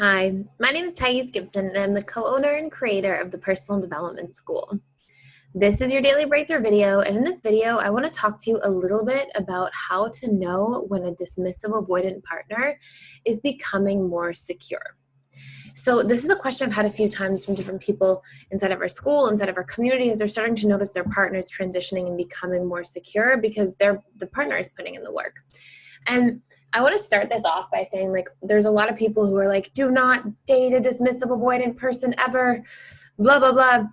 Hi, my name is Gibson, and I'm the co-owner and creator of the Personal Development School. This is your daily breakthrough video, and in this video, I want to talk to you a little bit about how to know when a dismissive avoidant partner is becoming more secure. So this is a question I've had a few times from different people inside of our school, inside of our community, as they're starting to notice their partners transitioning and becoming more secure because the partner is putting in the work. And I want to start this off by saying, there's a lot of people who are like, do not date a dismissive avoidant person ever, blah, blah, blah.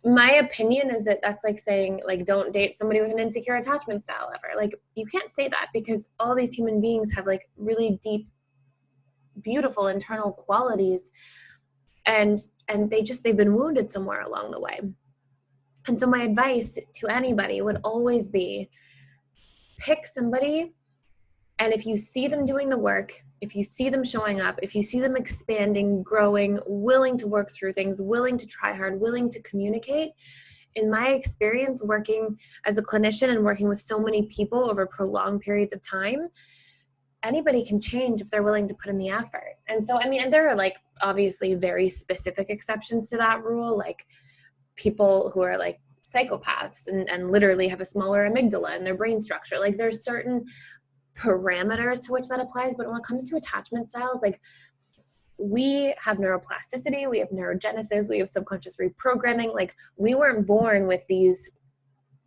My opinion is that that's like saying, don't date somebody with an insecure attachment style ever. You can't say that because all these human beings have really deep, beautiful internal qualities, and they've been wounded somewhere along the way. And so my advice to anybody would always be, pick somebody. And if you see them doing the work, if you see them showing up, if you see them expanding, growing, willing to work through things, willing to try hard, willing to communicate, in my experience working as a clinician and working with so many people over prolonged periods of time, anybody can change if they're willing to put in the effort. And so, and there are obviously very specific exceptions to that rule, like people who are psychopaths and literally have a smaller amygdala in their brain structure. There's certain parameters to which that applies, but when it comes to attachment styles, we have neuroplasticity, we have neurogenesis, we have subconscious reprogramming. We weren't born with these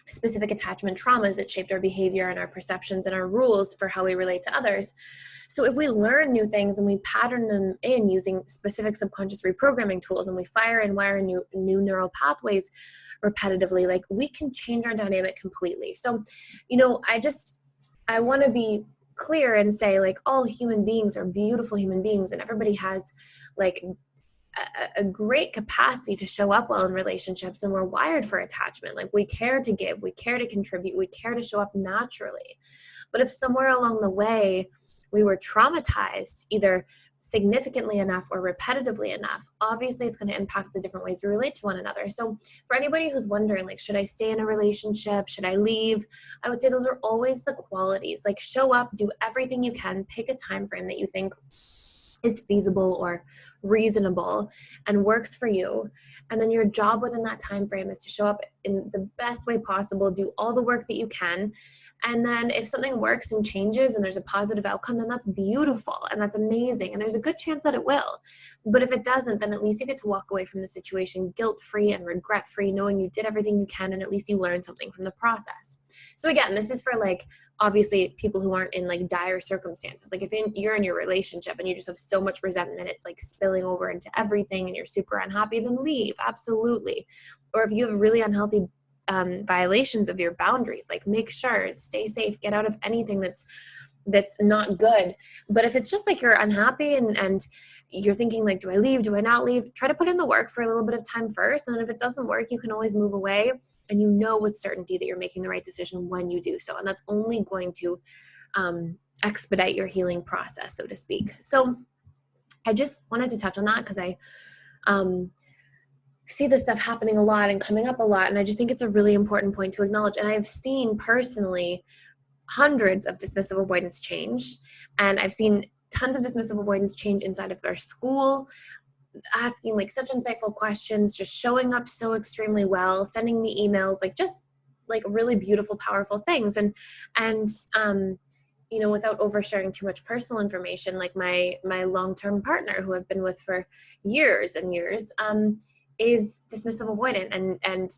specific attachment traumas that shaped our behavior and our perceptions and our rules for how we relate to others. So if we learn new things and we pattern them in using specific subconscious reprogramming tools, and we fire and wire new neural pathways repetitively, we can change our dynamic completely. So, I want to be clear and say, all human beings are beautiful human beings, and everybody has a great capacity to show up well in relationships, and we're wired for attachment. We care to give, we care to contribute, we care to show up naturally. But if somewhere along the way we were traumatized, either significantly enough or repetitively enough, obviously it's going to impact the different ways we relate to one another. So for anybody who's wondering, should I stay in a relationship? Should I leave? I would say those are always the qualities. Show up, do everything you can, pick a time frame that you think is feasible or reasonable and works for you. And then your job within that time frame is to show up in the best way possible, do all the work that you can. And then if something works and changes and there's a positive outcome, then that's beautiful and that's amazing. And there's a good chance that it will. But if it doesn't, then at least you get to walk away from the situation guilt-free and regret-free, knowing you did everything you can and at least you learned something from the process. So again, this is for obviously people who aren't in dire circumstances. If you're in your relationship and you just have so much resentment, it's spilling over into everything and you're super unhappy, then leave, absolutely. Or if you have really unhealthy violations of your boundaries, make sure, stay safe, get out of anything that's not good. But if it's just you're unhappy and you're thinking do I leave, do I not leave, try to put in the work for a little bit of time first. And then if it doesn't work, you can always move away, and you know with certainty that you're making the right decision when you do so. And that's only going to expedite your healing process, so to speak. So I just wanted to touch on that because I see this stuff happening a lot and coming up a lot. And I just think it's a really important point to acknowledge. And I've seen personally hundreds of dismissive avoidance change. And I've seen tons of dismissive avoidance change inside of their school, asking such insightful questions, just showing up so extremely well, sending me emails, just really beautiful, powerful things. And without oversharing too much personal information, my long-term partner who I've been with for years and years, is dismissive avoidant and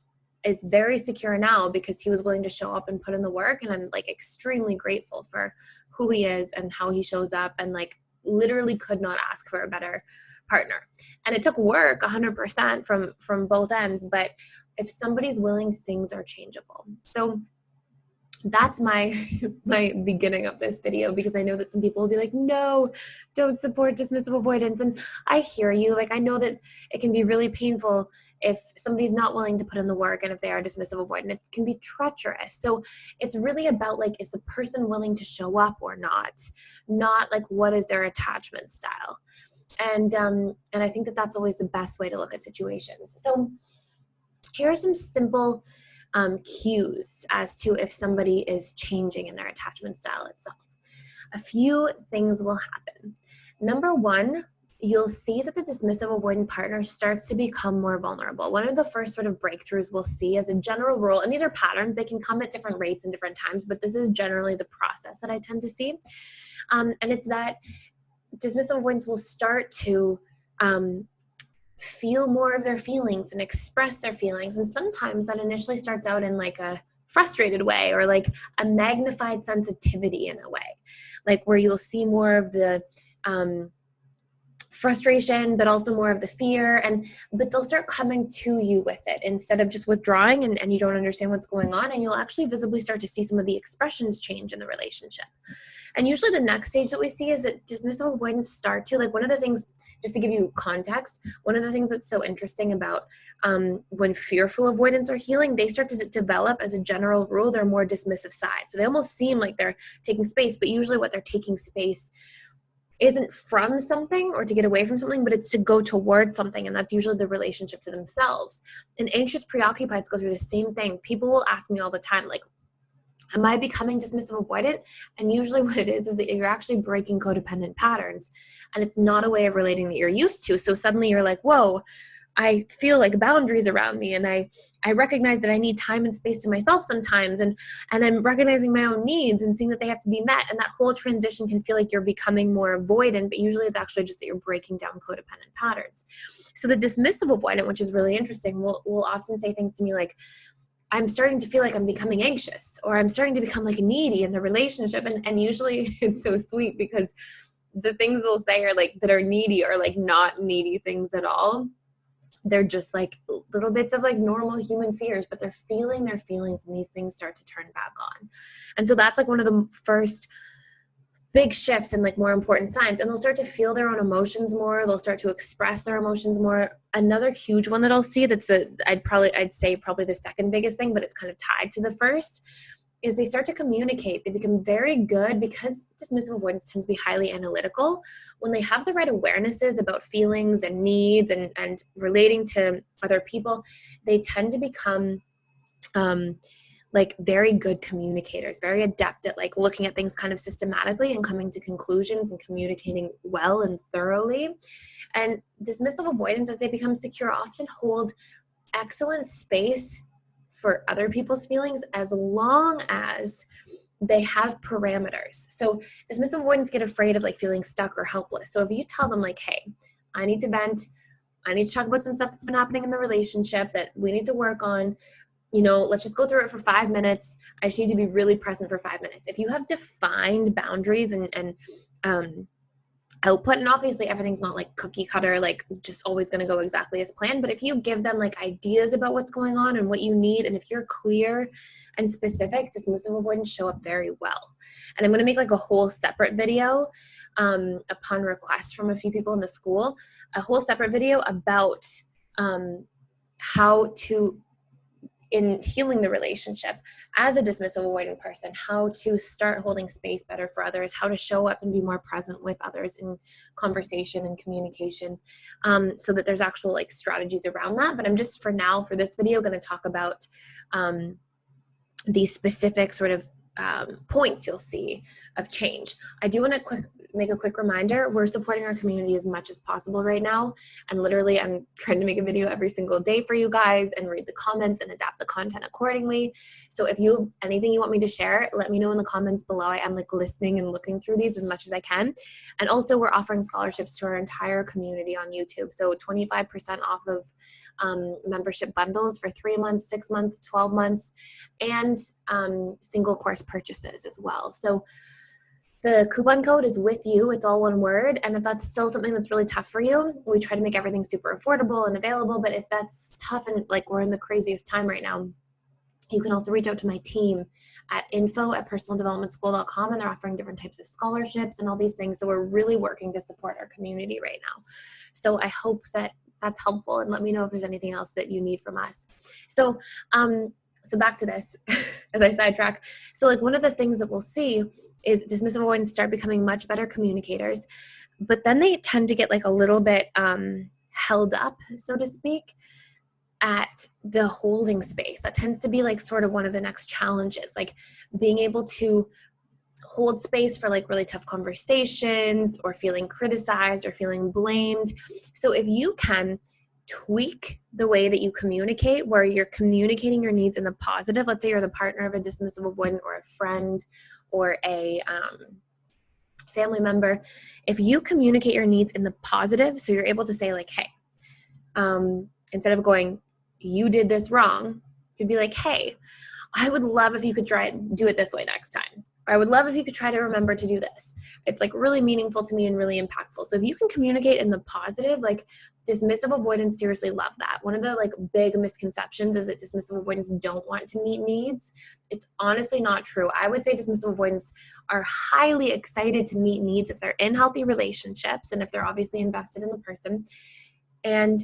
is very secure now because he was willing to show up and put in the work. And I'm extremely grateful for who he is and how he shows up, and literally could not ask for a better partner. And it took work 100% from both ends, but if somebody's willing, things are changeable. So that's my beginning of this video, because I know that some people will be like, no, don't support dismissive avoidance. And I hear you. I know that it can be really painful if somebody's not willing to put in the work, and if they are dismissive avoidant, it can be treacherous. So it's really about is the person willing to show up or not what is their attachment style. And I think that that's always the best way to look at situations. So here are some simple cues as to if somebody is changing in their attachment style itself. A few things will happen. Number one, you'll see that the dismissive avoidant partner starts to become more vulnerable. One of the first sort of breakthroughs we'll see as a general rule, and these are patterns, they can come at different rates and different times, but this is generally the process that I tend to see. And it's that dismissive avoidants will start to feel more of their feelings and express their feelings. And sometimes that initially starts out in like a frustrated way, or like a magnified sensitivity in a way, like where you'll see more of the frustration, but also more of the fear, but they'll start coming to you with it instead of just withdrawing, and you don't understand what's going on, and you'll actually visibly start to see some of the expressions change in the relationship. And usually the next stage that we see is that dismissive avoidants start to, like, one of the things, just to give you context, one of the things that's so interesting about when fearful avoidants are healing, they start to develop, as a general rule, their more dismissive side. So they almost seem like they're taking space, but usually what they're taking space isn't from something or to get away from something, but it's to go towards something, and that's usually the relationship to themselves. And anxious preoccupieds go through the same thing. People will ask me all the time, like, am I becoming dismissive avoidant? And usually what it is that you're actually breaking codependent patterns, and it's not a way of relating that you're used to. So suddenly you're like, whoa, I feel like boundaries around me, and I recognize that I need time and space to myself sometimes, and I'm recognizing my own needs and seeing that they have to be met. And that whole transition can feel like you're becoming more avoidant, but usually it's actually just that you're breaking down codependent patterns. So the dismissive avoidant, which is really interesting, will often say things to me like, I'm starting to feel like I'm becoming anxious, or I'm starting to become like needy in the relationship. And usually it's so sweet, because the things they'll say are like, that are needy, are like not needy things at all. They're just like little bits of like normal human fears, but they're feeling their feelings, and these things start to turn back on. And so that's like one of the first big shifts and like more important signs. And they'll start to feel their own emotions more. They'll start to express their emotions more. Another huge one that I'll see, that's I'd say probably the second biggest thing, but it's kind of tied to the first, is they start to communicate. They become very good, because dismissive avoidance tends to be highly analytical. When they have the right awarenesses about feelings and needs and relating to other people, they tend to become like very good communicators, very adept at like looking at things kind of systematically and coming to conclusions and communicating well and thoroughly. And dismissive avoidance, as they become secure, often hold excellent space for other people's feelings, as long as they have parameters. So dismissive avoidants get afraid of like feeling stuck or helpless. So if you tell them like, hey, I need to vent, I need to talk about some stuff that's been happening in the relationship that we need to work on, let's just go through it for 5 minutes. I just need to be really present for 5 minutes. If you have defined boundaries and output, and obviously everything's not like cookie cutter, like just always going to go exactly as planned, but if you give them like ideas about what's going on and what you need, and if you're clear and specific, dismissive avoidants show up very well. And I'm going to make like a whole separate video upon request from a few people in the school, a whole separate video about how to, in healing the relationship as a dismissive avoidant person, how to start holding space better for others, how to show up and be more present with others in conversation and communication, so that there's actual like strategies around that. But I'm just, for now, for this video, going to talk about these specific sort of points you'll see of change. I do want to make a quick reminder, we're supporting our community as much as possible right now, and literally I'm trying to make a video every single day for you guys and read the comments and adapt the content accordingly. So if you have anything you want me to share, let me know in the comments below. I am like listening and looking through these as much as I can. And also, we're offering scholarships to our entire community on YouTube, so 25% off of membership bundles for 3 months, 6 months, 12 months, and single course purchases as well. So the coupon code is with you. It's all one word. And if that's still something that's really tough for you, we try to make everything super affordable and available. But if that's tough, and like we're in the craziest time right now, you can also reach out to my team at info@personaldevelopmentschool.com, and they're offering different types of scholarships and all these things. So we're really working to support our community right now. So I hope that that's helpful, and let me know if there's anything else that you need from us. So back to this, as I sidetrack. So like one of the things that we'll see is dismissive avoidants start becoming much better communicators, but then they tend to get like a little bit held up, so to speak, at the holding space. That tends to be like sort of one of the next challenges, like being able to hold space for like really tough conversations or feeling criticized or feeling blamed. So if you can tweak the way that you communicate, where you're communicating your needs in the positive, let's say you're the partner of a dismissive avoidant or a friend or a family member, if you communicate your needs in the positive, so you're able to say like, hey, instead of going, you did this wrong, you'd be like, hey, I would love if you could do it this way next time. Or I would love if you could try to remember to do this. It's like really meaningful to me and really impactful. So if you can communicate in the positive, like dismissive avoidants seriously love that. One of the like big misconceptions is that dismissive avoidants don't want to meet needs. It's honestly not true. I would say dismissive avoidants are highly excited to meet needs if they're in healthy relationships and if they're obviously invested in the person. And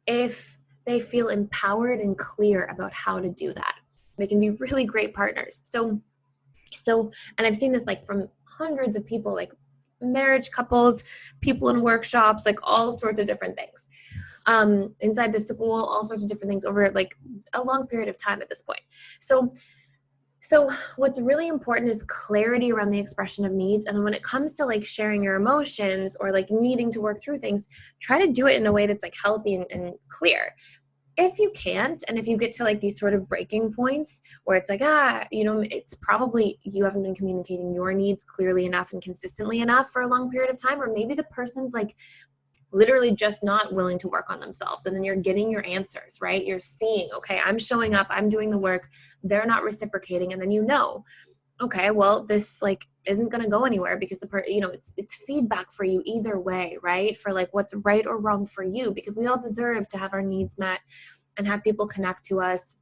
if they feel empowered and clear about how to do that. They can be really great partners. So, and I've seen this like from hundreds of people, like marriage couples, people in workshops, like all sorts of different things. Inside the school, all sorts of different things over like a long period of time at this point. So what's really important is clarity around the expression of needs. And then when it comes to like sharing your emotions or like needing to work through things, try to do it in a way that's like healthy and clear. If you can't, and if you get to like these sort of breaking points where it's like, it's probably you haven't been communicating your needs clearly enough and consistently enough for a long period of time, or maybe the person's like literally just not willing to work on themselves. And then you're getting your answers, right? You're seeing, okay, I'm showing up, I'm doing the work, they're not reciprocating. And then okay, well, this like isn't going to go anywhere because it's feedback for you either way, right? For like what's right or wrong for you, because we all deserve to have our needs met and have people connect to us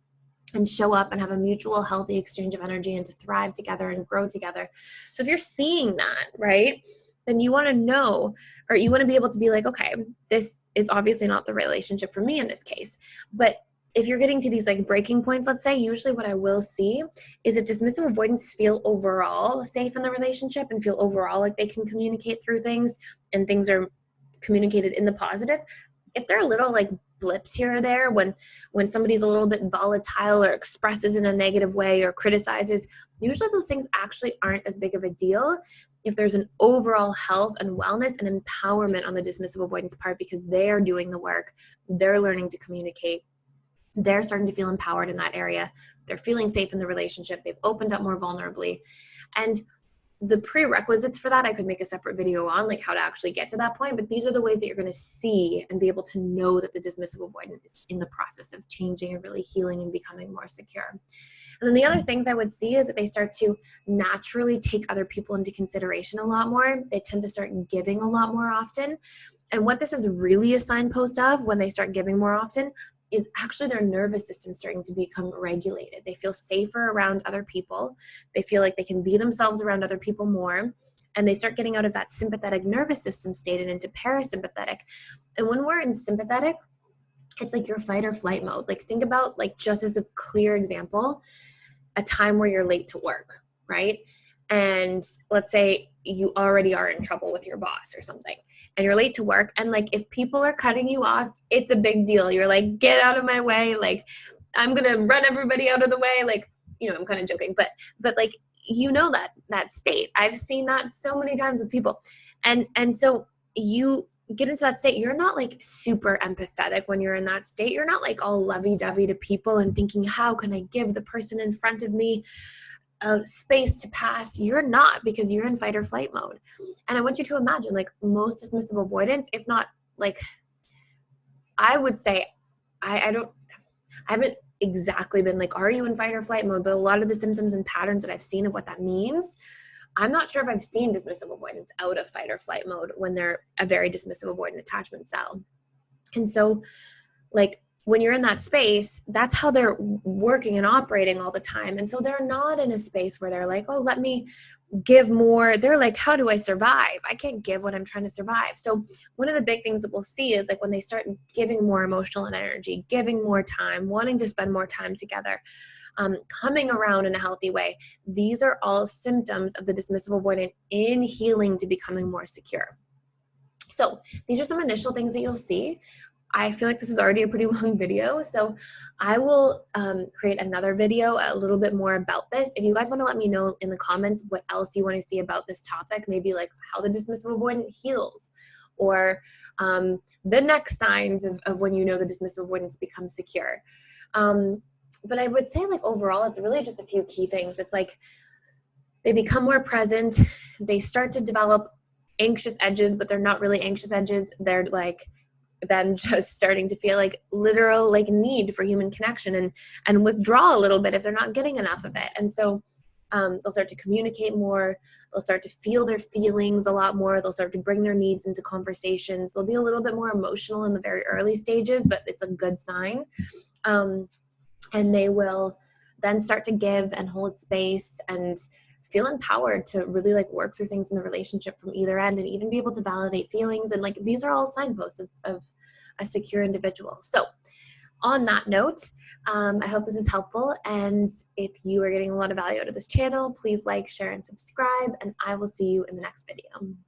and show up and have a mutual healthy exchange of energy and to thrive together and grow together. So if you're seeing that, right, then you want to know, or you want to be able to be like, okay, this is obviously not the relationship for me in this case. But if you're getting to these like breaking points, let's say, usually what I will see is if dismissive avoidants feel overall safe in the relationship and feel overall like they can communicate through things and things are communicated in the positive, if there are little like blips here or there when somebody's a little bit volatile or expresses in a negative way or criticizes, usually those things actually aren't as big of a deal if there's an overall health and wellness and empowerment on the dismissive avoidance part, because they're doing the work, they're learning to communicate, they're starting to feel empowered in that area, they're feeling safe in the relationship, they've opened up more vulnerably. And the prerequisites for that, I could make a separate video on, like how to actually get to that point, but these are the ways that you're going to see and be able to know that the dismissive avoidant is in the process of changing and really healing and becoming more secure. And then the other things I would see is that they start to naturally take other people into consideration a lot more. They tend to start giving a lot more often. And what this is really a signpost of when they start giving more often is actually their nervous system starting to become regulated. They feel safer around other people. They feel like they can be themselves around other people more. And they start getting out of that sympathetic nervous system state and into parasympathetic. And when we're in sympathetic, it's like your fight or flight mode. Like think about, like, just as a clear example, a time where you're late to work, right? And let's say you already are in trouble with your boss or something and you're late to work, and like if people are cutting you off, it's a big deal. You're like, get out of my way, like I'm gonna run everybody out of the way. Like, I'm kind of joking, but like, that state, I've seen that so many times with people. And so you get into that state, you're not like super empathetic when you're in that state. You're not like all lovey-dovey to people and thinking, how can I give the person in front of me a space to pass? You're not, because you're in fight or flight mode. And I want you to imagine, like, most dismissive avoidance, if not, like, I would say, I haven't exactly been like, are you in fight or flight mode? But a lot of the symptoms and patterns that I've seen of what that means, I'm not sure if I've seen dismissive avoidance out of fight or flight mode when they're a very dismissive avoidant attachment style. And so, like, when you're in that space, that's how they're working and operating all the time. And so they're not in a space where they're like, oh, let me give more. They're like, how do I survive? I can't give what I'm trying to survive. So one of the big things that we'll see is like when they start giving more emotional and energy, giving more time, wanting to spend more time together, coming around in a healthy way. These are all symptoms of the dismissive avoidant in healing to becoming more secure. So these are some initial things that you'll see. I feel like this is already a pretty long video, so I will create another video a little bit more about this. If you guys want to let me know in the comments what else you want to see about this topic, maybe like how the dismissive avoidant heals, or the next signs of when you know the dismissive avoidance becomes secure. But I would say, like, overall, it's really just a few key things. It's like they become more present, they start to develop anxious edges, but they're not really anxious edges. They're like them just starting to feel like literal like need for human connection, and withdraw a little bit if they're not getting enough of it. And so they'll start to communicate more, they'll start to feel their feelings a lot more, they'll start to bring their needs into conversations, they'll be a little bit more emotional in the very early stages, but it's a good sign. And they will then start to give and hold space and feel empowered to really like work through things in the relationship from either end, and even be able to validate feelings. And like, these are all signposts of a secure individual. So on that note, I hope this is helpful. And if you are getting a lot of value out of this channel, please like, share, and subscribe. And I will see you in the next video.